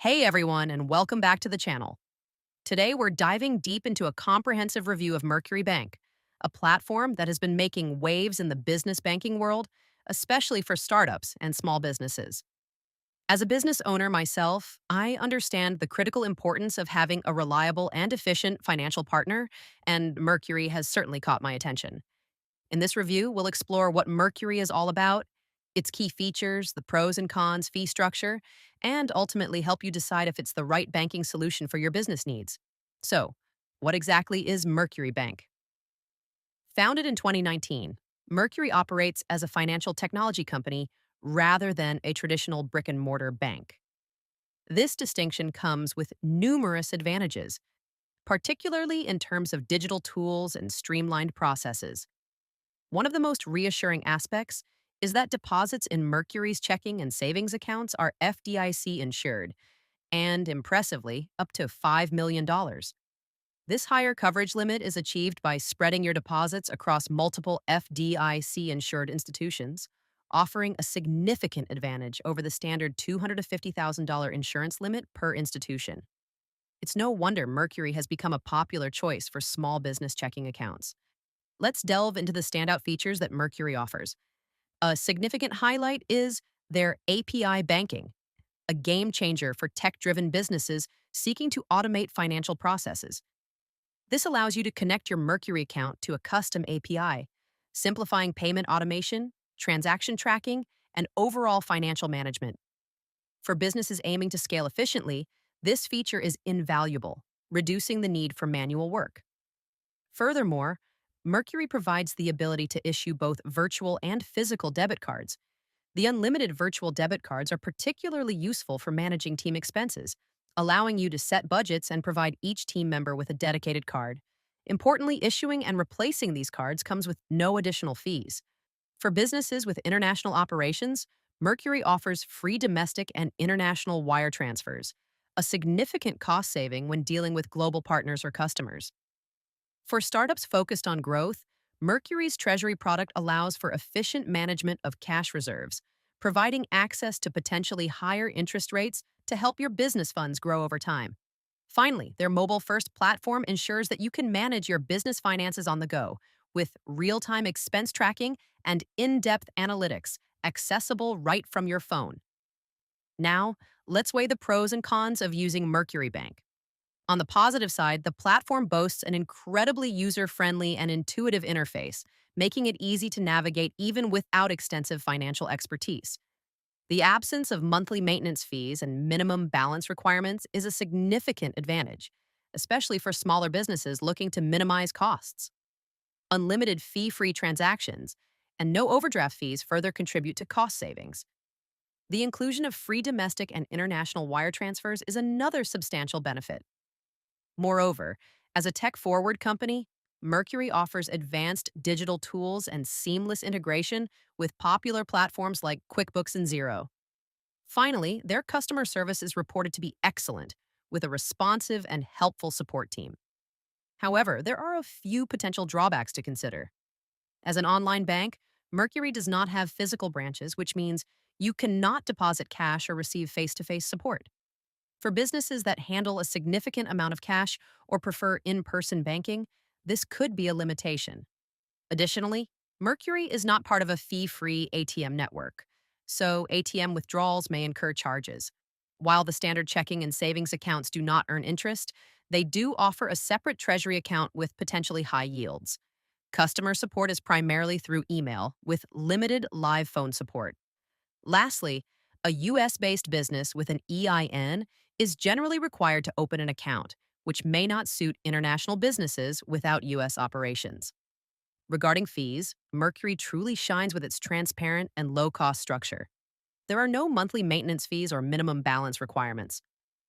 Hey everyone, and welcome back to the channel. Today we're diving deep into a comprehensive review of Mercury Bank, a platform that has been making waves in the business banking world, especially for startups and small businesses. As a business owner myself, I understand the critical importance of having a reliable and efficient financial partner, and Mercury has certainly caught my attention. In this review, we'll explore what Mercury is all about, its key features, the pros and cons, fee structure, and ultimately help you decide if it's the right banking solution for your business needs. So, what exactly is Mercury Bank? Founded in 2019, Mercury operates as a financial technology company rather than a traditional brick and mortar bank. This distinction comes with numerous advantages, particularly in terms of digital tools and streamlined processes. One of the most reassuring aspects is that deposits in Mercury's checking and savings accounts are FDIC insured, and impressively, up to $5 million. dollars. This higher coverage limit is achieved by spreading your deposits across multiple FDIC insured institutions, offering a significant advantage over the standard $250,000 insurance limit per institution. It's no wonder Mercury has become a popular choice for small business checking accounts. Let's delve into the standout features that Mercury offers. A significant highlight is their API banking, a game changer for tech driven businesses seeking to automate financial processes. This allows you to connect your Mercury account to a custom API, simplifying payment automation, transaction tracking, and overall financial management. For businesses aiming to scale efficiently, this feature is invaluable, reducing the need for manual work. Furthermore, Mercury provides the ability to issue both virtual and physical debit cards. The unlimited virtual debit cards are particularly useful for managing team expenses, allowing you to set budgets and provide each team member with a dedicated card. Importantly, issuing and replacing these cards comes with no additional fees. For businesses with international operations, Mercury offers free domestic and international wire transfers, a significant cost saving when dealing with global partners or customers. For startups focused on growth, Mercury's treasury product allows for efficient management of cash reserves, providing access to potentially higher interest rates to help your business funds grow over time. Finally, their mobile first platform ensures that you can manage your business finances on the go with real time expense tracking and in depth analytics accessible right from your phone. Now, let's weigh the pros and cons of using Mercury Bank. On the positive side, the platform boasts an incredibly user-friendly and intuitive interface, making it easy to navigate even without extensive financial expertise. The absence of monthly maintenance fees and minimum balance requirements is a significant advantage, especially for smaller businesses looking to minimize costs. Unlimited fee-free transactions and no overdraft fees further contribute to cost savings. The inclusion of free domestic and international wire transfers is another substantial benefit. Moreover, as a tech forward company, Mercury offers advanced digital tools and seamless integration with popular platforms like QuickBooks and Xero. Finally, their customer service is reported to be excellent, with a responsive and helpful support team. However, there are a few potential drawbacks to consider. As an online bank, Mercury does not have physical branches, which means you cannot deposit cash or receive face to face support. For businesses that handle a significant amount of cash or prefer in person banking, this could be a limitation. Additionally, Mercury is not part of a fee free ATM network, so ATM withdrawals may incur charges. While the standard checking and savings accounts do not earn interest, they do offer a separate treasury account with potentially high yields. Customer support is primarily through email, with limited live phone support. Lastly, a US based business with an EIN is generally required to open an account, which may not suit international businesses without US operations. Regarding fees, Mercury truly shines with its transparent and low cost structure. There are no monthly maintenance fees or minimum balance requirements.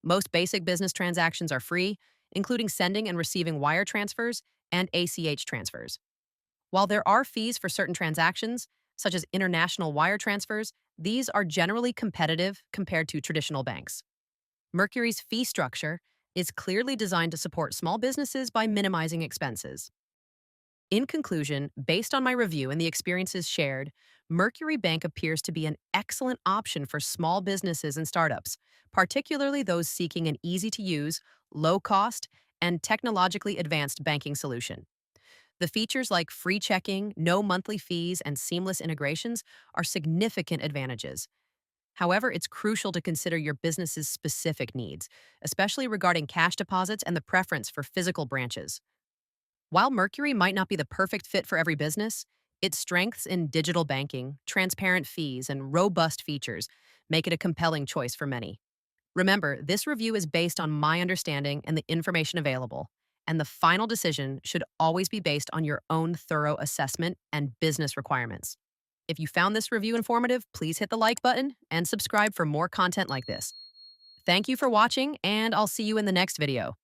Most basic business transactions are free, including sending and receiving wire transfers and ACH transfers. While there are fees for certain transactions, such as international wire transfers, these are generally competitive compared to traditional banks. Mercury's fee structure is clearly designed to support small businesses by minimizing expenses. In conclusion, based on my review and the experiences shared, Mercury Bank appears to be an excellent option for small businesses and startups, particularly those seeking an easy to use, low cost, and technologically advanced banking solution. The features like free checking, no monthly fees, and seamless integrations are significant advantages. However, it's crucial to consider your business's specific needs, especially regarding cash deposits and the preference for physical branches. While Mercury might not be the perfect fit for every business, its strengths in digital banking, transparent fees, and robust features make it a compelling choice for many. Remember, this review is based on my understanding and the information available, and the final decision should always be based on your own thorough assessment and business requirements. If you found this review informative, please hit the like button and subscribe for more content like this. Thank you for watching, and I'll see you in the next video.